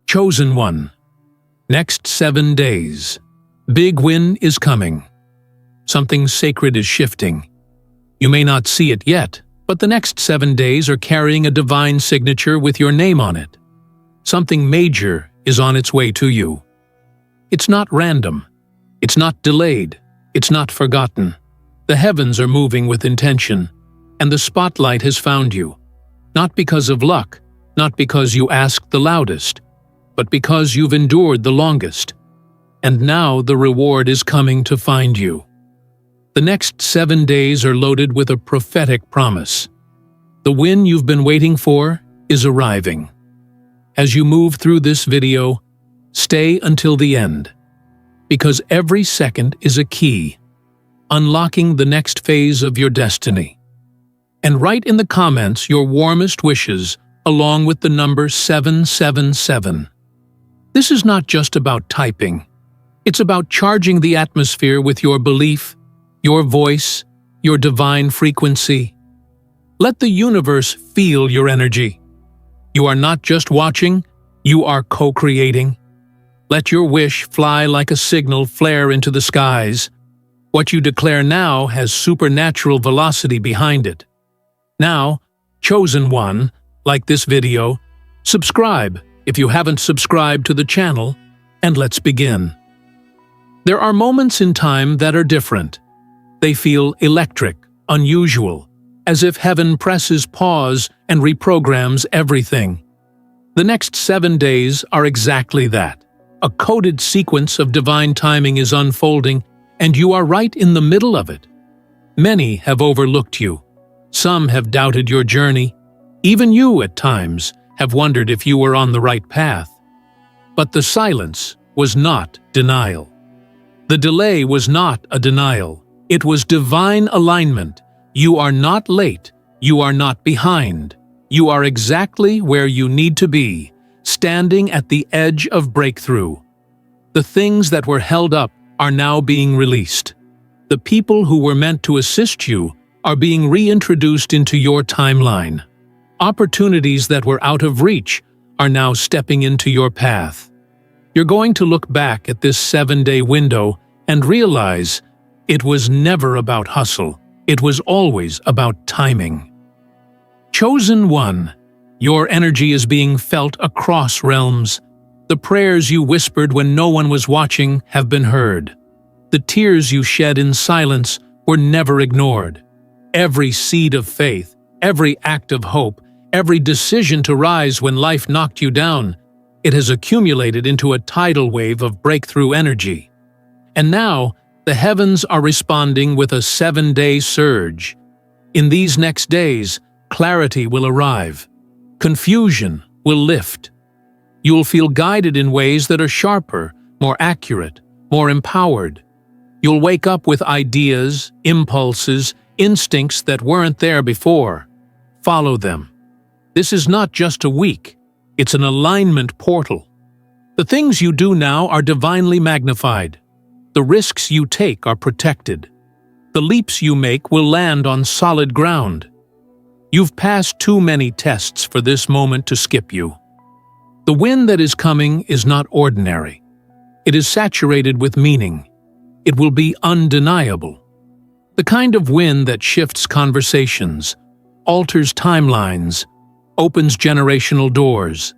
Chosen one. Next 7 days. Big win is coming. Something sacred is shifting. You may not see it yet, but the next 7 days are carrying a divine signature with your name on it. Something major is on its way to you. It's not random. It's not delayed. It's not forgotten. The heavens are moving with intention, and the spotlight has found you. Not because of luck, not because you asked the loudest, but because you've endured the longest. And now the reward is coming to find you. The next 7 days are loaded with a prophetic promise. The win you've been waiting for is arriving. As you move through this video, stay until the end, because every second is a key, unlocking the next phase of your destiny. And write in the comments your warmest wishes along with the number 777. This is not just about typing. It's about charging the atmosphere with your belief, your voice, your divine frequency. Let the universe feel your energy. You are not just watching, you are co-creating. Let your wish fly like a signal flare into the skies. What you declare now has supernatural velocity behind it. Now, chosen one, like this video, subscribe if you haven't subscribed to the channel, and let's begin. There are moments in time that are different. They feel electric, unusual, as if heaven presses pause and reprograms everything. The next 7 days are exactly that. A coded sequence of divine timing is unfolding, and you are right in the middle of it. Many have overlooked you. Some have doubted your journey. Even you, at times, have wondered if you were on the right path. But the silence was not denial. The delay was not a denial. It was divine alignment. You are not late. You are not behind. You are exactly where you need to be, standing at the edge of breakthrough. The things that were held up are now being released. The people who were meant to assist you are being reintroduced into your timeline. Opportunities that were out of reach are now stepping into your path. You're going to look back at this 7-day window and realize it was never about hustle. It was always about timing. Chosen one, your energy is being felt across realms. The prayers you whispered when no one was watching have been heard. The tears you shed in silence were never ignored. Every seed of faith, every act of hope, every decision to rise when life knocked you down, it has accumulated into a tidal wave of breakthrough energy. And now, the heavens are responding with a 7-day surge. In these next days, clarity will arrive. Confusion will lift. You'll feel guided in ways that are sharper, more accurate, more empowered. You'll wake up with ideas, impulses, instincts that weren't there before. Follow them. This is not just a week. It's an alignment portal. The things you do now are divinely magnified. The risks you take are protected. The leaps you make will land on solid ground. You've passed too many tests for this moment to skip you. The wind that is coming is not ordinary. It is saturated with meaning. It will be undeniable. The kind of wind that shifts conversations, alters timelines, opens generational doors.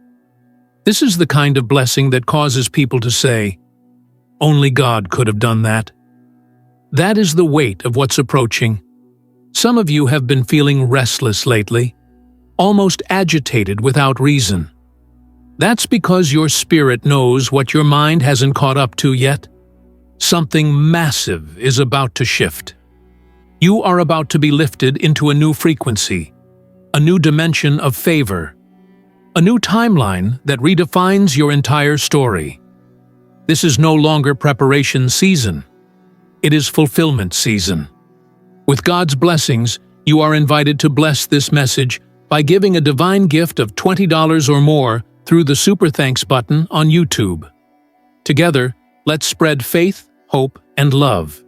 This is the kind of blessing that causes people to say, "Only God could have done that." That is the weight of what's approaching. Some of you have been feeling restless lately, almost agitated without reason. That's because your spirit knows what your mind hasn't caught up to yet. Something massive is about to shift. You are about to be lifted into a new frequency, a new dimension of favor, a new timeline that redefines your entire story. This is no longer preparation season. It is fulfillment season. With God's blessings, you are invited to bless this message by giving a divine gift of $20 or more through the Super Thanks button on YouTube. Together, let's spread faith, hope, and love,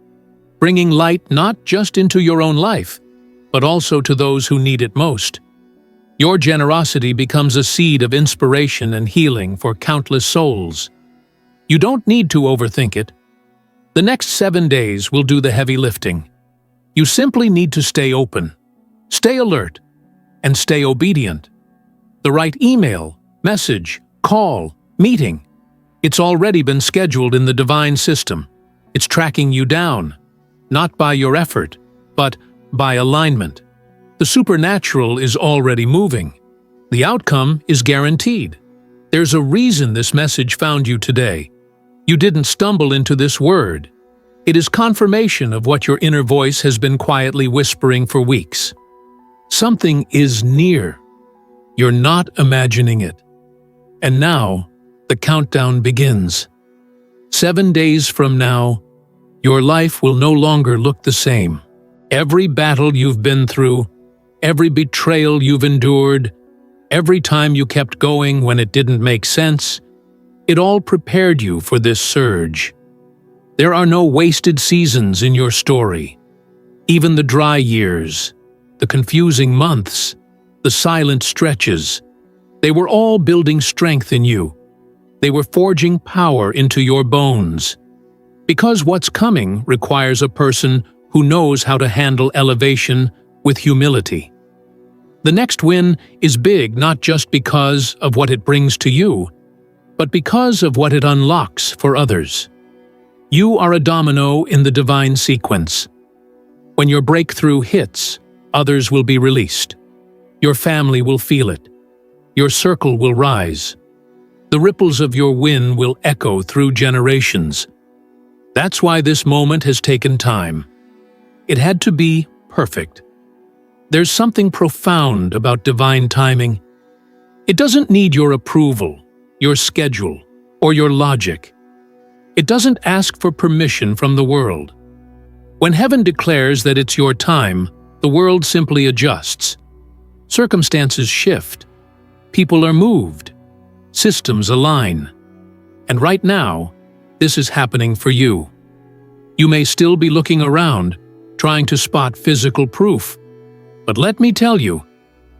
bringing light not just into your own life, but also to those who need it most. Your generosity becomes a seed of inspiration and healing for countless souls. You don't need to overthink it. The next 7 days will do the heavy lifting. You simply need to stay open, stay alert, and stay obedient. The right email, message, call, meeting. It's already been scheduled in the divine system. It's tracking you down, not by your effort, but by alignment. The supernatural is already moving. The outcome is guaranteed. There's a reason this message found you today. You didn't stumble into this word. It is confirmation of what your inner voice has been quietly whispering for weeks. Something is near. You're not imagining it. And now, the countdown begins. 7 days from now, your life will no longer look the same. Every battle you've been through, every betrayal you've endured, every time you kept going when it didn't make sense, it all prepared you for this surge. There are no wasted seasons in your story. Even the dry years, the confusing months, the silent stretches, they were all building strength in you. They were forging power into your bones. Because what's coming requires a person who knows how to handle elevation with humility. The next win is big not just because of what it brings to you, but because of what it unlocks for others. You are a domino in the divine sequence. When your breakthrough hits, others will be released. Your family will feel it. Your circle will rise. The ripples of your win will echo through generations. That's why this moment has taken time. It had to be perfect. There's something profound about divine timing. It doesn't need your approval, your schedule, or your logic. It doesn't ask for permission from the world. When heaven declares that it's your time, the world simply adjusts. Circumstances shift. People are moved. Systems align. And right now, this is happening for you. You may still be looking around, trying to spot physical proof. But let me tell you,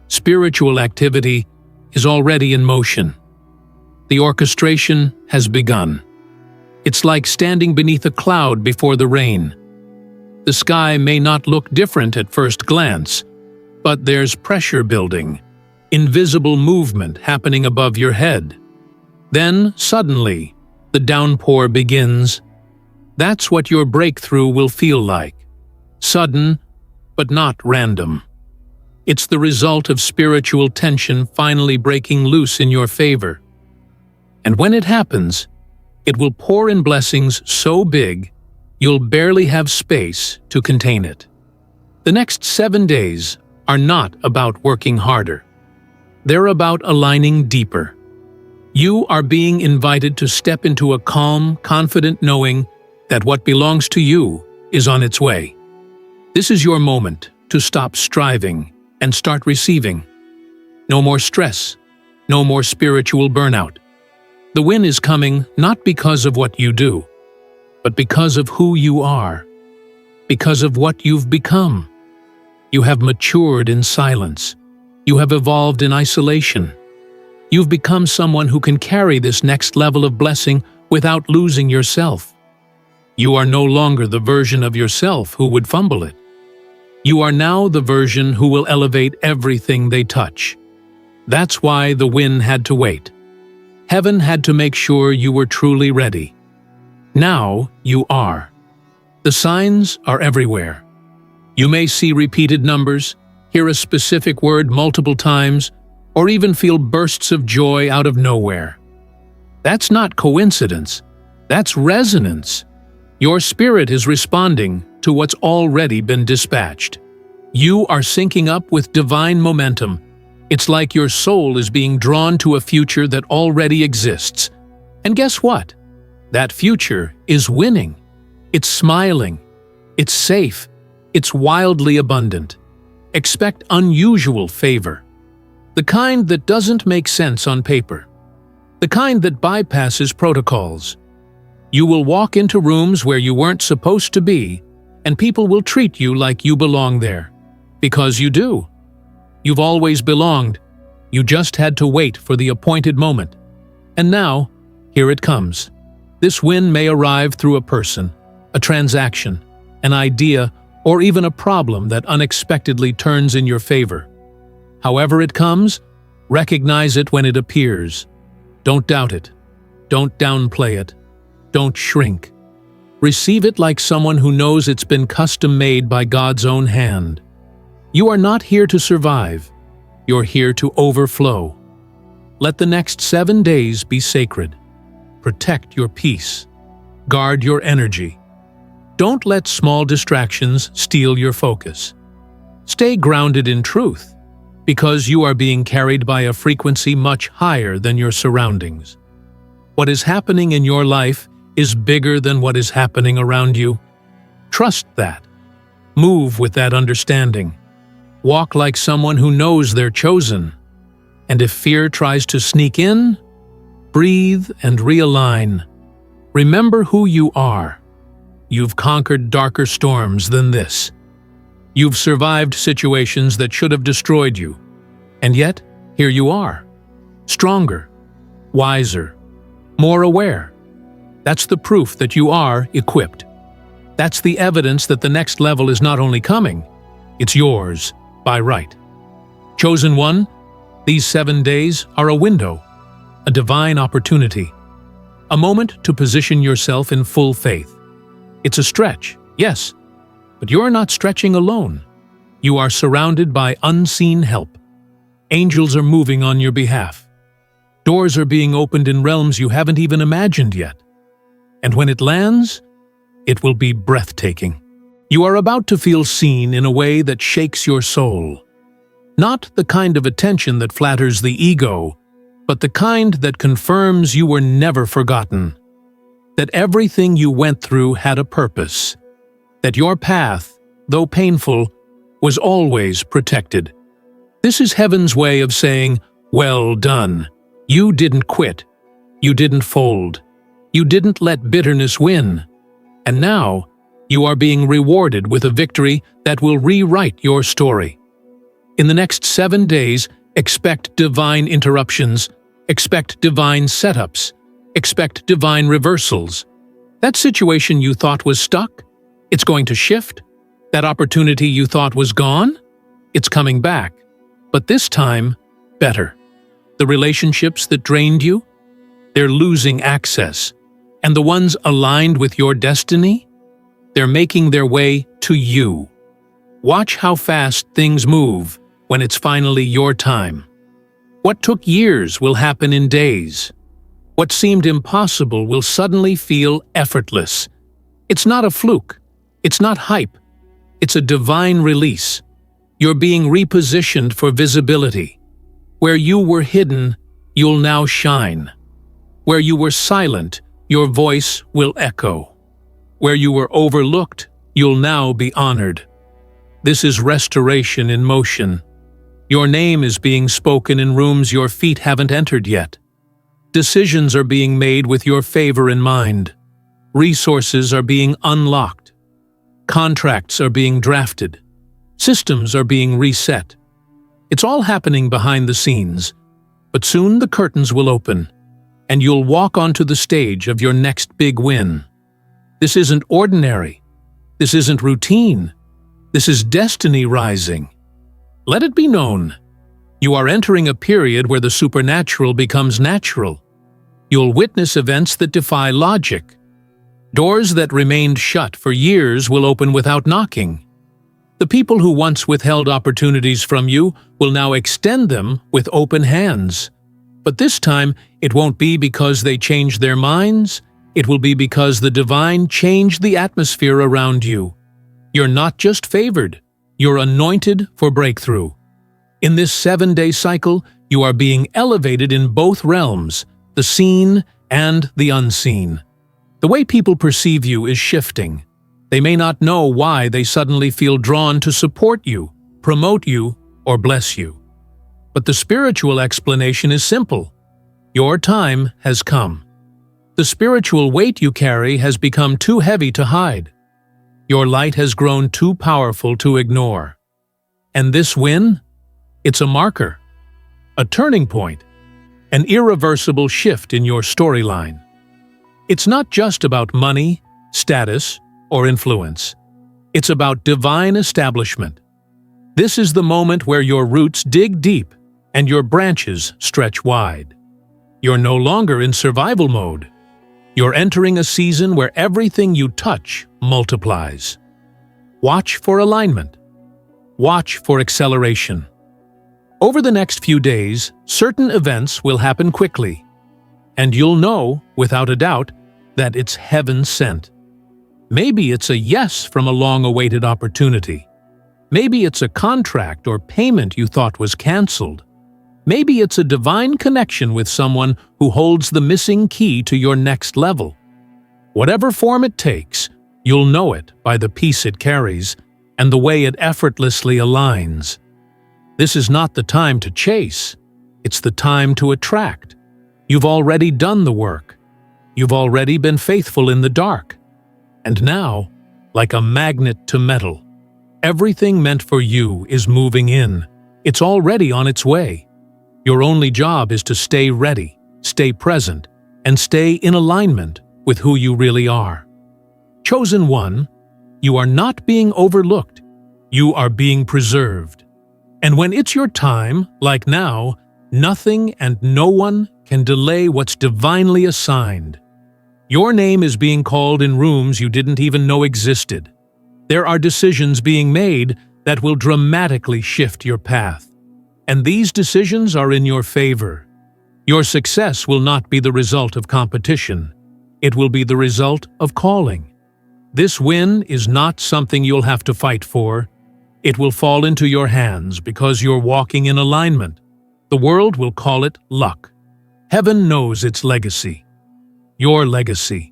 spiritual activity is already in motion. The orchestration has begun. It's like standing beneath a cloud before the rain. The sky may not look different at first glance, but there's pressure building, invisible movement happening above your head. Then, suddenly, the downpour begins. That's what your breakthrough will feel like. Sudden, but not random. It's the result of spiritual tension finally breaking loose in your favor. And when it happens, it will pour in blessings so big, you'll barely have space to contain it. The next 7 days are not about working harder. They're about aligning deeper. You are being invited to step into a calm, confident knowing that what belongs to you is on its way. This is your moment to stop striving and start receiving. No more stress, no more spiritual burnout. The win is coming not because of what you do, but because of who you are, because of what you've become. You have matured in silence. You have evolved in isolation. You've become someone who can carry this next level of blessing without losing yourself. You are no longer the version of yourself who would fumble it. You are now the version who will elevate everything they touch. That's why the win had to wait. Heaven had to make sure you were truly ready. Now you are. The signs are everywhere. You may see repeated numbers, hear a specific word multiple times, or even feel bursts of joy out of nowhere. That's not coincidence. That's resonance. Your spirit is responding to what's already been dispatched. You are syncing up with divine momentum. It's like your soul is being drawn to a future that already exists. And guess what? That future is winning. It's smiling. It's safe. It's wildly abundant. Expect unusual favor. The kind that doesn't make sense on paper. The kind that bypasses protocols. You will walk into rooms where you weren't supposed to be, and people will treat you like you belong there. Because you do. You've always belonged, You just had to wait for the appointed moment. And now, here it comes. This win may arrive through a person, a transaction, an idea, or even a problem that unexpectedly turns in your favor. However it comes, recognize it when it appears. Don't doubt it. Don't downplay it. Don't shrink. Receive it like someone who knows it's been custom-made by God's own hand. You are not here to survive. You're here to overflow. Let the next 7 days be sacred. Protect your peace. Guard your energy. Don't let small distractions steal your focus. Stay grounded in truth, because you are being carried by a frequency much higher than your surroundings. What is happening in your life is bigger than what is happening around you. Trust that. Move with that understanding. Walk like someone who knows they're chosen. And if fear tries to sneak in, breathe and realign. Remember who you are. You've conquered darker storms than this. You've survived situations that should have destroyed you. And yet, here you are. Stronger, wiser, more aware. That's the proof that you are equipped. That's the evidence that the next level is not only coming, it's yours by right. Chosen one, these 7 days are a window, a divine opportunity, a moment to position yourself in full faith. It's a stretch, yes, but you're not stretching alone. You are surrounded by unseen help. Angels are moving on your behalf. Doors are being opened in realms you haven't even imagined yet. And when it lands, it will be breathtaking. You are about to feel seen in a way that shakes your soul. Not the kind of attention that flatters the ego, but the kind that confirms you were never forgotten. That everything you went through had a purpose. That your path, though painful, was always protected. This is heaven's way of saying, well done. You didn't quit. You didn't fold. You didn't let bitterness win. And now, you are being rewarded with a victory that will rewrite your story. In the next 7 days, expect divine interruptions, expect divine setups, expect divine reversals. That situation you thought was stuck, it's going to shift. That opportunity you thought was gone, it's coming back. But this time, better. The relationships that drained you, they're losing access. And the ones aligned with your destiny, they're making their way to you. Watch how fast things move when it's finally your time. What took years will happen in days. What seemed impossible will suddenly feel effortless. It's not a fluke. It's not hype. It's a divine release. You're being repositioned for visibility. Where you were hidden, you'll now shine. Where you were silent, your voice will echo. Where you were overlooked, you'll now be honored. This is restoration in motion. Your name is being spoken in rooms your feet haven't entered yet. Decisions are being made with your favor in mind. Resources are being unlocked. Contracts are being drafted. Systems are being reset. It's all happening behind the scenes, but soon the curtains will open, and you'll walk onto the stage of your next big win. This isn't ordinary. This isn't routine. This is destiny rising. Let it be known. You are entering a period where the supernatural becomes natural. You'll witness events that defy logic. Doors that remained shut for years will open without knocking. The people who once withheld opportunities from you will now extend them with open hands. But this time, it won't be because they changed their minds. It will be because the divine changed the atmosphere around you. You're not just favored. You're anointed for breakthrough. In this 7-day cycle, you are being elevated in both realms, the seen and the unseen. The way people perceive you is shifting. They may not know why they suddenly feel drawn to support you, promote you, or bless you. But the spiritual explanation is simple. Your time has come. The spiritual weight you carry has become too heavy to hide. Your light has grown too powerful to ignore. And this win? It's a marker. a turning point, an irreversible shift in your storyline. It's not just about money, status, or influence. It's about divine establishment. This is the moment where your roots dig deep and your branches stretch wide. You're no longer in survival mode. You're entering a season where everything you touch multiplies. Watch for alignment. Watch for acceleration. Over the next few days, certain events will happen quickly, and you'll know, without a doubt, that it's heaven sent. Maybe it's a yes from a long-awaited opportunity. Maybe it's a contract or payment you thought was canceled. Maybe it's a divine connection with someone who holds the missing key to your next level. Whatever form it takes, you'll know it by the peace it carries and the way it effortlessly aligns. This is not the time to chase. It's the time to attract. You've already done the work. You've already been faithful in the dark. And now, like a magnet to metal, everything meant for you is moving in. It's already on its way. Your only job is to stay ready, stay present, and stay in alignment with who you really are. Chosen one, you are not being overlooked. You are being preserved. And when it's your time, like now, nothing and no one can delay what's divinely assigned. Your name is being called in rooms you didn't even know existed. There are decisions being made that will dramatically shift your path. And these decisions are in your favor. Your success will not be the result of competition. It will be the result of calling. This win is not something you'll have to fight for. It will fall into your hands because you're walking in alignment. The world will call it luck. Heaven knows its legacy. Your legacy.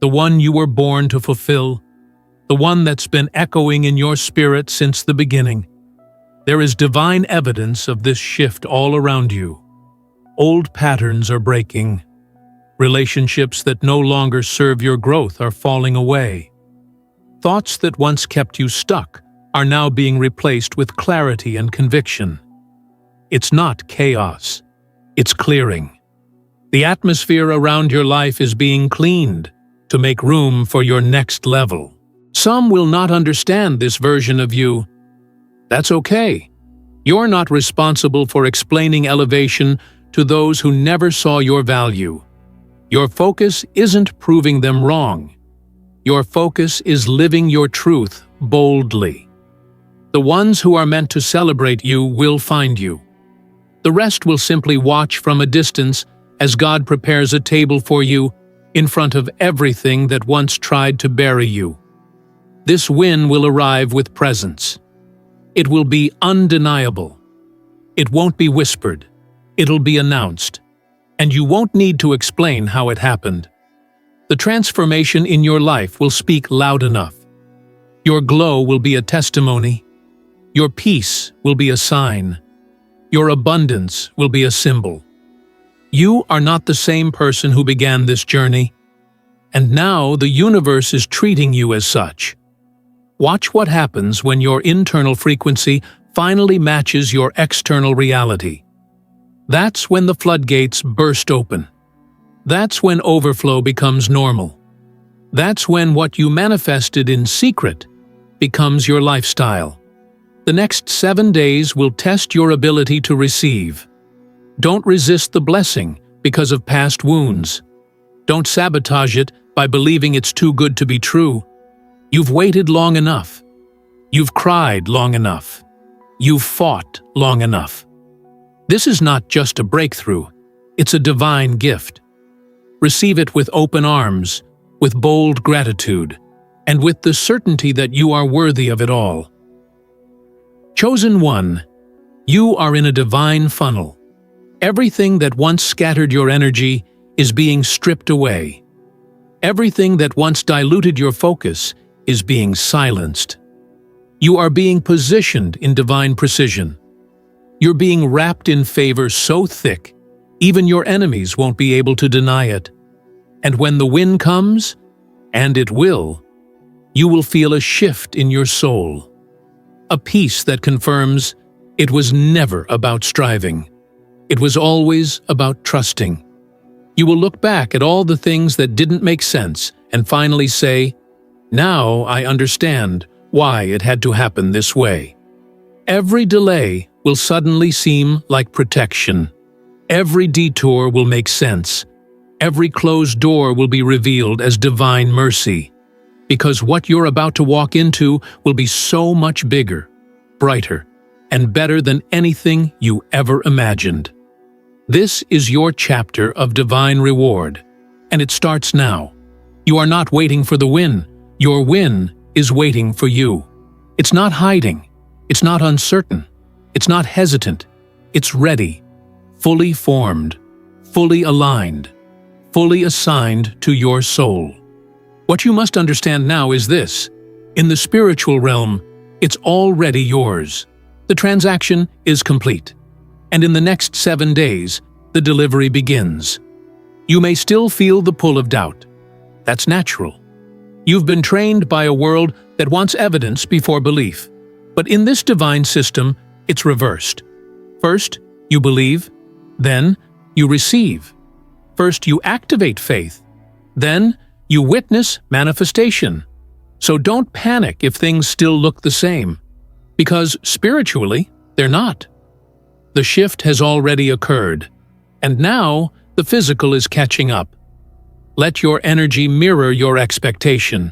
The one you were born to fulfill. The one that's been echoing in your spirit since the beginning. There is divine evidence of this shift all around you. Old patterns are breaking. Relationships that no longer serve your growth are falling away. Thoughts that once kept you stuck are now being replaced with clarity and conviction. It's not chaos. It's clearing. The atmosphere around your life is being cleaned to make room for your next level. Some will not understand this version of you. That's okay. You're not responsible for explaining elevation to those who never saw your value. Your focus isn't proving them wrong. Your focus is living your truth boldly. The ones who are meant to celebrate you will find you. The rest will simply watch from a distance as God prepares a table for you in front of everything that once tried to bury you. This win will arrive with presence. It will be undeniable. It won't be whispered. It'll be announced. And you won't need to explain how it happened. The transformation in your life will speak loud enough. Your glow will be a testimony. Your peace will be a sign. Your abundance will be a symbol. You are not the same person who began this journey, and now the universe is treating you as such. Watch what happens when your internal frequency finally matches your external reality. That's when the floodgates burst open. That's when overflow becomes normal. That's when what you manifested in secret becomes your lifestyle. The next 7 days will test your ability to receive. Don't resist the blessing because of past wounds. Don't sabotage it by believing it's too good to be true. You've waited long enough. You've cried long enough. You've fought long enough. This is not just a breakthrough, it's a divine gift. Receive it with open arms, with bold gratitude, and with the certainty that you are worthy of it all. Chosen one, you are in a divine funnel. Everything that once scattered your energy is being stripped away. Everything that once diluted your focus is being silenced. You are being positioned in divine precision. You're being wrapped in favor so thick, even your enemies won't be able to deny it. And when the win comes, and it will, you will feel a shift in your soul. A peace that confirms it was never about striving. It was always about trusting. You will look back at all the things that didn't make sense and finally say, "Now I understand why it had to happen this way." Every delay will suddenly seem like protection. Every detour will make sense. Every closed door will be revealed as divine mercy, because what you're about to walk into will be so much bigger, brighter, and better than anything you ever imagined. This is your chapter of divine reward, and it starts now. You are not waiting for the win. Your win is waiting for you. It's not hiding. It's not uncertain. It's not hesitant. It's ready, fully formed, fully aligned, fully assigned to your soul. What you must understand now is this: in the spiritual realm, it's already yours. The transaction is complete, and in the next 7 days, the delivery begins. You may still feel the pull of doubt. That's natural. You've been trained by a world that wants evidence before belief. But in this divine system, it's reversed. First, you believe, then you receive. First, you activate faith, then you witness manifestation. So don't panic if things still look the same, because spiritually, they're not. The shift has already occurred, and now the physical is catching up. Let your energy mirror your expectation.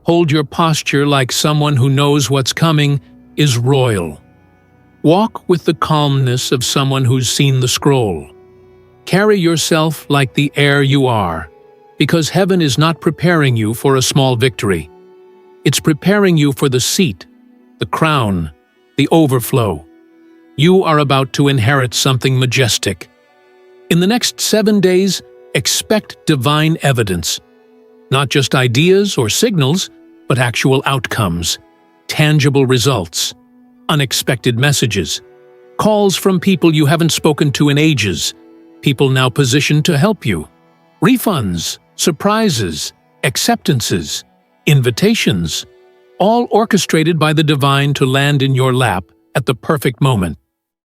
Hold your posture like someone who knows what's coming is royal. Walk with the calmness of someone who's seen the scroll. Carry yourself like the heir you are, because heaven is not preparing you for a small victory. It's preparing you for the seat, the crown, the overflow. You are about to inherit something majestic. In the next 7 days, expect divine evidence. Not just ideas or signals, but actual outcomes, tangible results, unexpected messages, calls from people you haven't spoken to in ages, people now positioned to help you, refunds, surprises, acceptances, invitations, all orchestrated by the divine to land in your lap at the perfect moment.